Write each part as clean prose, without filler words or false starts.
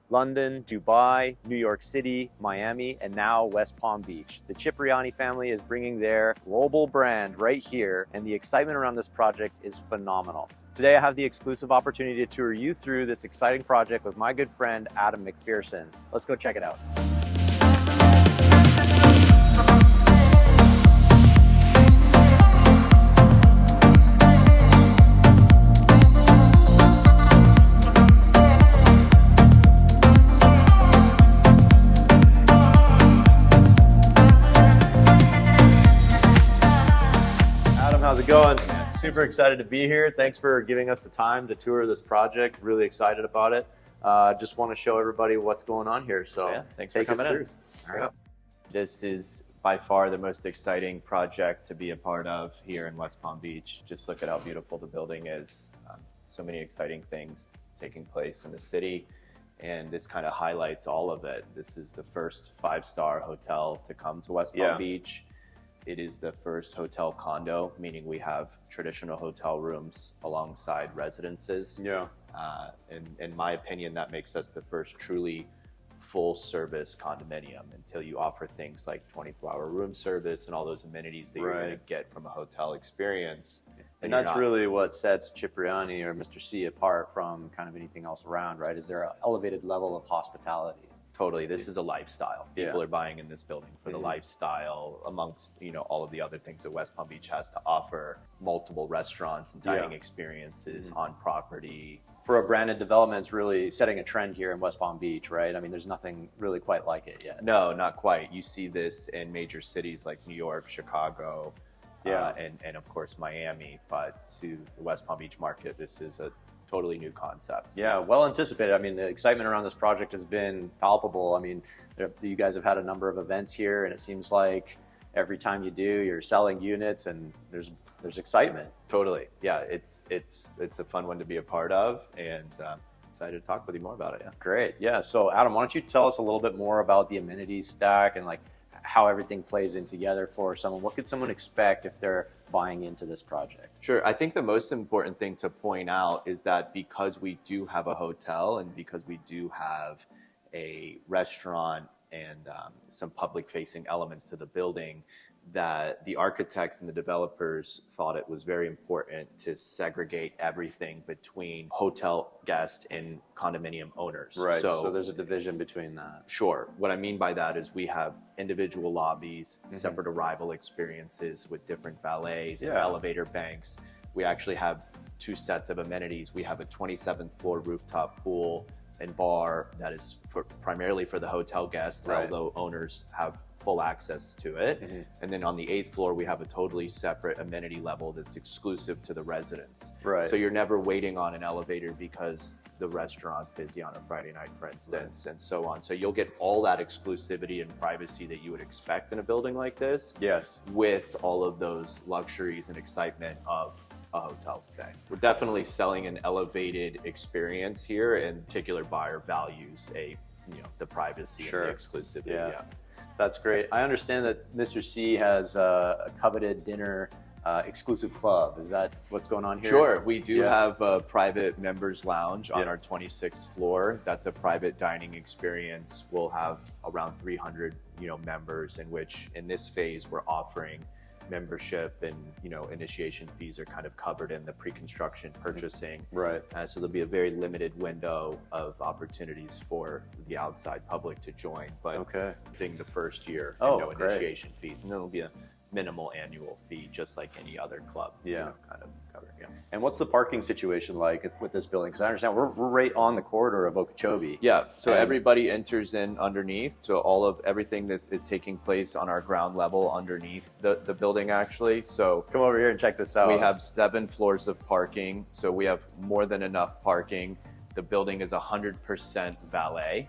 London, Dubai, New York City, Miami, and now West Palm Beach. The Cipriani family is bringing their global brand right here, and the excitement around this project is phenomenal. Today, I have the exclusive opportunity to tour you through this exciting project with my good friend, Adam McPherson. Let's go check it out. How's it going? Super excited to be here. Thanks for giving us the time to tour this project. Really excited about it. Just want to show everybody what's going on here. So yeah, thanks for coming in. All right. This is by far the most exciting project to be a part of here in West Palm Beach. Just look at how beautiful the building is. So many exciting things taking place in the city, and this kind of highlights all of it. This is the first 5-star hotel to come to West Palm Beach. It is the first hotel-condo, meaning we have traditional hotel rooms alongside residences. Yeah. In my opinion, that makes us the first truly full-service condominium until you offer things like 24-hour room service and all those amenities that you're going to get from a hotel experience. And that's really what sets Cipriani or Mr.C apart from kind of anything else around, right? Is there an elevated level of hospitality? Totally. This is a lifestyle. People are buying in this building for the lifestyle, amongst, all of the other things that West Palm Beach has to offer. Multiple restaurants and dining experiences on property. For a branded development, it's really setting a trend here in West Palm Beach, right? I mean, there's nothing really quite like it yet. No, not quite. You see this in major cities like New York, Chicago, and of course Miami. But to the West Palm Beach market, this is a totally new concept. Yeah, well anticipated. I mean, the excitement around this project has been palpable. I mean, you guys have had a number of events here, and it seems like every time you do, you're selling units, and there's excitement. Totally. Yeah, it's a fun one to be a part of, and excited to talk with you more about it. Yeah. Great. Yeah. So Adam, why don't you tell us a little bit more about the amenity stack and like how everything plays in together for someone? What could someone expect if they're buying into this project? Sure. I think the most important thing to point out is that because we do have a hotel and because we do have a restaurant and some public facing elements to the building, that the architects and the developers thought it was very important to segregate everything between hotel guests and condominium owners. Right. So there's a division between that. Sure. What I mean by that is we have individual lobbies, separate arrival experiences with different valets and elevator banks. We actually have 2 sets of amenities. We have a 27th floor rooftop pool and bar that is primarily for the hotel guests, although owners have full access to it. And then on the 8th floor, we have a totally separate amenity level that's exclusive to the residents. Right. So you're never waiting on an elevator because the restaurant's busy on a Friday night, for instance, and so on. So you'll get all that exclusivity and privacy that you would expect in a building like this. Yes. With all of those luxuries and excitement of a hotel stay. We're definitely selling an elevated experience here, and particular buyer values the privacy and the exclusivity. Yeah. That's great. I understand that Mr.C has a coveted dinner exclusive club. Is that what's going on here? Sure. We do have a private members lounge on our 26th floor. That's a private dining experience. We'll have around 300 members, in which in this phase we're offering membership, and initiation fees are kind of covered in the pre-construction purchasing. Right. So there'll be a very limited window of opportunities for the outside public to join. But during the first year, no initiation fees, and there'll be a minimal annual fee, just like any other club. Yeah. Kind of covered. Yeah. And what's the parking situation like with this building? Because I understand we're right on the corridor of Okeechobee. Yeah. So everybody enters in underneath. So everything that is taking place on our ground level underneath the building, actually. So come over here and check this out. We have 7 floors of parking. So we have more than enough parking. The building is 100% valet.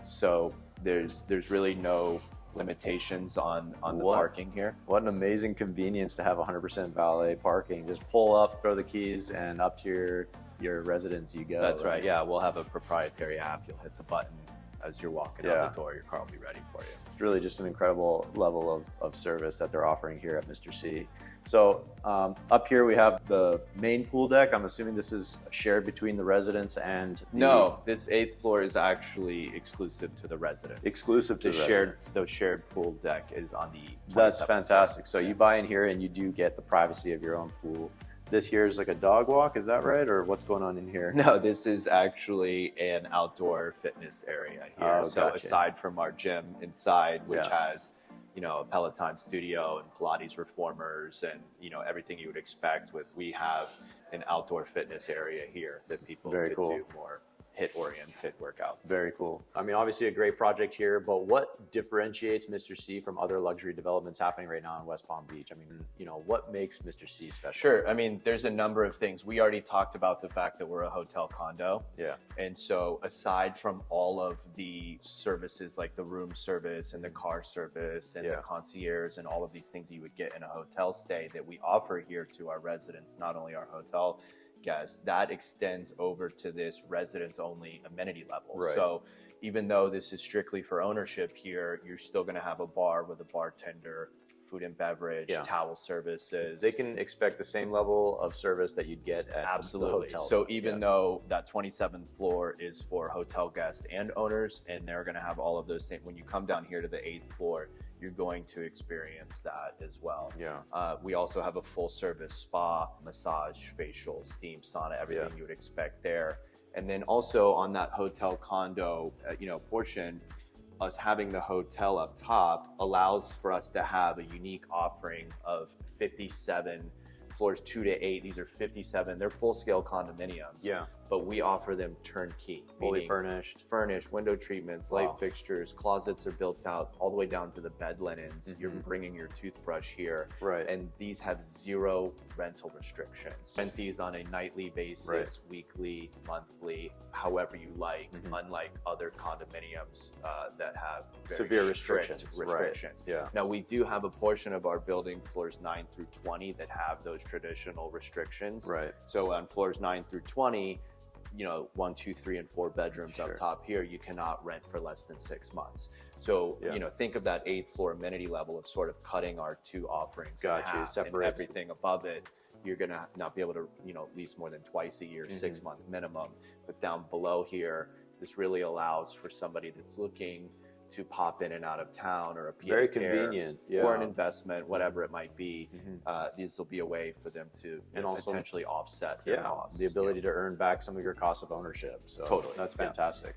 So there's really no limitations on the parking here. What an amazing convenience to have 100% valet parking. Just pull up, throw the keys, and up to your residence you go. That's right. Yeah, we'll have a proprietary app. You'll hit the button as you're walking out the door. Your car will be ready for you. It's really just an incredible level of service that they're offering here at Mr.C. So up here we have the main pool deck. I'm assuming this is shared between the residents and No, this 8th floor is actually exclusive to the residents. Exclusive to the shared pool deck is on the. That's fantastic. So you buy in here and you do get the privacy of your own pool. This here is like a dog walk, is that right? Or what's going on in here? No, this is actually an outdoor fitness area here. Oh, so gotcha. aside from our gym inside, which has, you know, a Peloton studio and Pilates reformers and, you know, everything you would expect with, we have an outdoor fitness area here that people could do more hit-oriented workouts. Very cool. I mean, obviously a great project here, but what differentiates Mr.C from other luxury developments happening right now in West Palm Beach? I mean, you know, what makes Mr.C special? Sure. I mean, there's a number of things. We already talked about the fact that we're a hotel-condo. Yeah. And so aside from all of the services like the room service and the car service and the concierge and all of these things you would get in a hotel stay that we offer here to our residents, not only our hotel guests, that extends over to this residents only amenity level. Right. So even though this is strictly for ownership here, you're still going to have a bar with a bartender, food and beverage, towel services. They can expect the same level of service that you'd get at the hotel. So even though that 27th floor is for hotel guests and owners, and they're going to have all of those things, when you come down here to the 8th floor, you're going to experience that as well. Yeah. We also have a full service spa, massage, facial, steam, sauna, everything you would expect there. And then also on that hotel condo, you know, portion, us having the hotel up top allows for us to have a unique offering of 57 floors 2 to 8. These are 57. They're full scale condominiums. Yeah. But we offer them turnkey, Fully furnished. Furnished, window treatments, light fixtures, closets are built out all the way down to the bed linens. You're bringing your toothbrush here. Right. And these have zero rental restrictions. Rent these on a nightly basis, weekly, monthly, however you like, unlike other condominiums that have very severe restrictions. Yeah. Now we do have a portion of our building, floors 9 through 20, that have those traditional restrictions. Right. So on floors 9 through 20, you know, 1, 2, 3, and 4 bedrooms up top here, you cannot rent for less than 6 months. So, you know, think of that 8th floor amenity level of sort of cutting our two offerings in half, and everything above it, you're going to not be able to, you know, lease more than twice a year, 6-month minimum. But down below here, this really allows for somebody that's looking to pop in and out of town, or a PA very convenient, or an investment, whatever it might be. These will be a way for them to potentially offset their costs. The ability to earn back some of your cost of ownership. So totally, that's fantastic.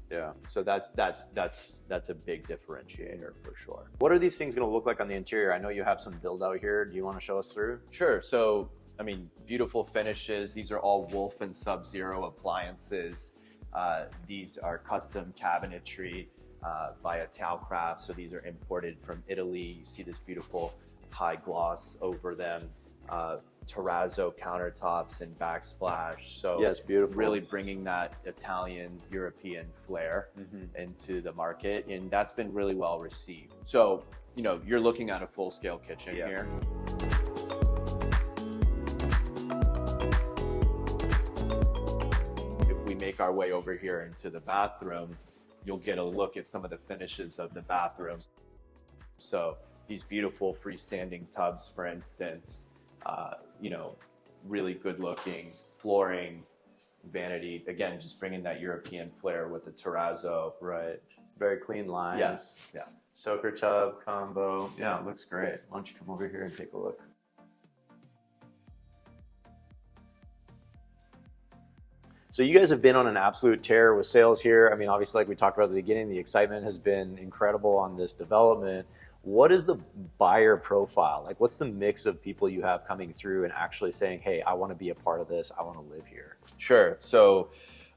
Yeah. So that's a big differentiator for sure. What are these things going to look like on the interior? I know you have some build out here. Do you want to show us through? Sure. So I mean, beautiful finishes. These are all Wolf and Sub-Zero appliances. These are custom cabinetry by Italcraft. So these are imported from Italy. You see this beautiful high gloss over them. Terrazzo countertops and backsplash. So yes, beautiful. Really bringing that Italian European flair into the market, and that's been really well received. So, you know, you're looking at a full scale kitchen here. If we make our way over here into the bathroom, you'll get a look at some of the finishes of the bathrooms. So these beautiful freestanding tubs, for instance, you know, really good looking flooring, vanity. Again, just bringing that European flair with the terrazzo. Right. Very clean lines. Yes. Yeah. Soaker tub combo. Yeah, it looks great. Why don't you come over here and take a look? So you guys have been on an absolute tear with sales here. I mean, obviously, like we talked about at the beginning, the excitement has been incredible on this development. What is the buyer profile? Like, what's the mix of people you have coming through and actually saying, hey, I want to be a part of this. I want to live here. Sure. So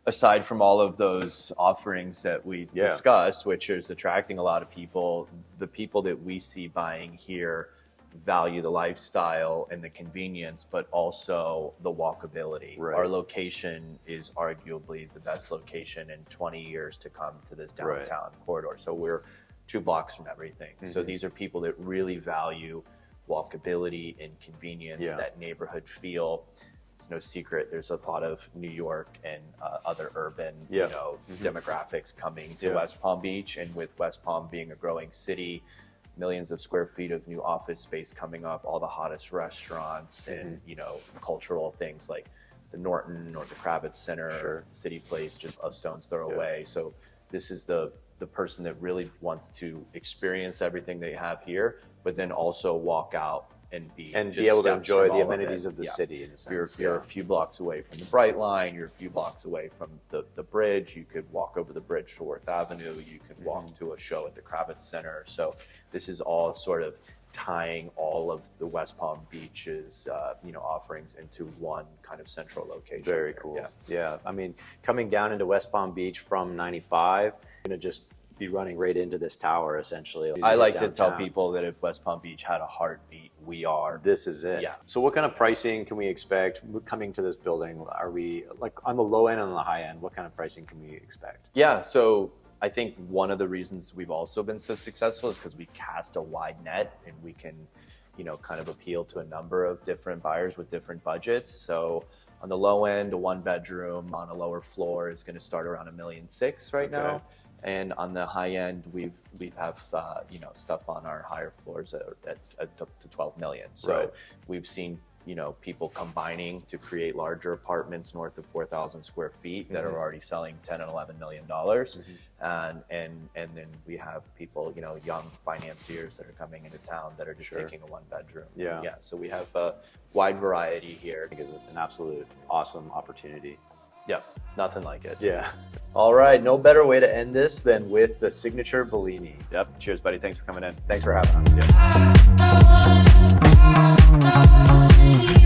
aside from all of those offerings that we discussed, which is attracting a lot of people, the people that we see buying here value the lifestyle and the convenience, but also the walkability. Right. Our location is arguably the best location in 20 years to come to this downtown corridor. So we're 2 blocks from everything. So these are people that really value walkability and convenience, that neighborhood feel. It's no secret there's a lot of New York and other urban you know, demographics coming to West Palm Beach, and with West Palm being a growing city, millions of square feet of new office space coming up, all the hottest restaurants and, you know, cultural things like the Norton or the Kravitz Center, CityPlace, just a stone's throw away. So this is the person that really wants to experience everything they have here, but then also walk out and be able to enjoy the amenities of the city in a sense. You're a few blocks away from the Brightline, you're a few blocks away from the bridge, you could walk over the bridge to Worth Avenue, you could walk to a show at the Kravitz Center. So this is all sort of tying all of the West Palm Beach's you know, offerings into one kind of central location. Very cool. Yeah. I mean, coming down into West Palm Beach from 95, you're gonna just be running right into this tower essentially. I like to tell people that if West Palm Beach had a heartbeat, we are. This is it. Yeah. So what kind of pricing can we expect coming to this building? Are we like on the low end and on the high end? What kind of pricing can we expect? Yeah, so I think one of the reasons we've also been so successful is because we cast a wide net and we can, you know, kind of appeal to a number of different buyers with different budgets. So on the low end, a 1-bedroom on a lower floor is going to start around $1.6 million right now. And on the high end, we have you know, stuff on our higher floors at up to 12 million. So we've seen, you know, people combining to create larger apartments north of 4,000 square feet that are already selling $10 and $11 million. And then we have people, you know, young financiers that are coming into town that are just taking a 1-bedroom. Yeah. So we have a wide variety here. I think it's an absolute awesome opportunity. Yeah, nothing like it. Yeah. All right, no better way to end this than with the signature Bellini. Yep. Cheers, buddy. Thanks for coming in. Thanks for having us. Yeah.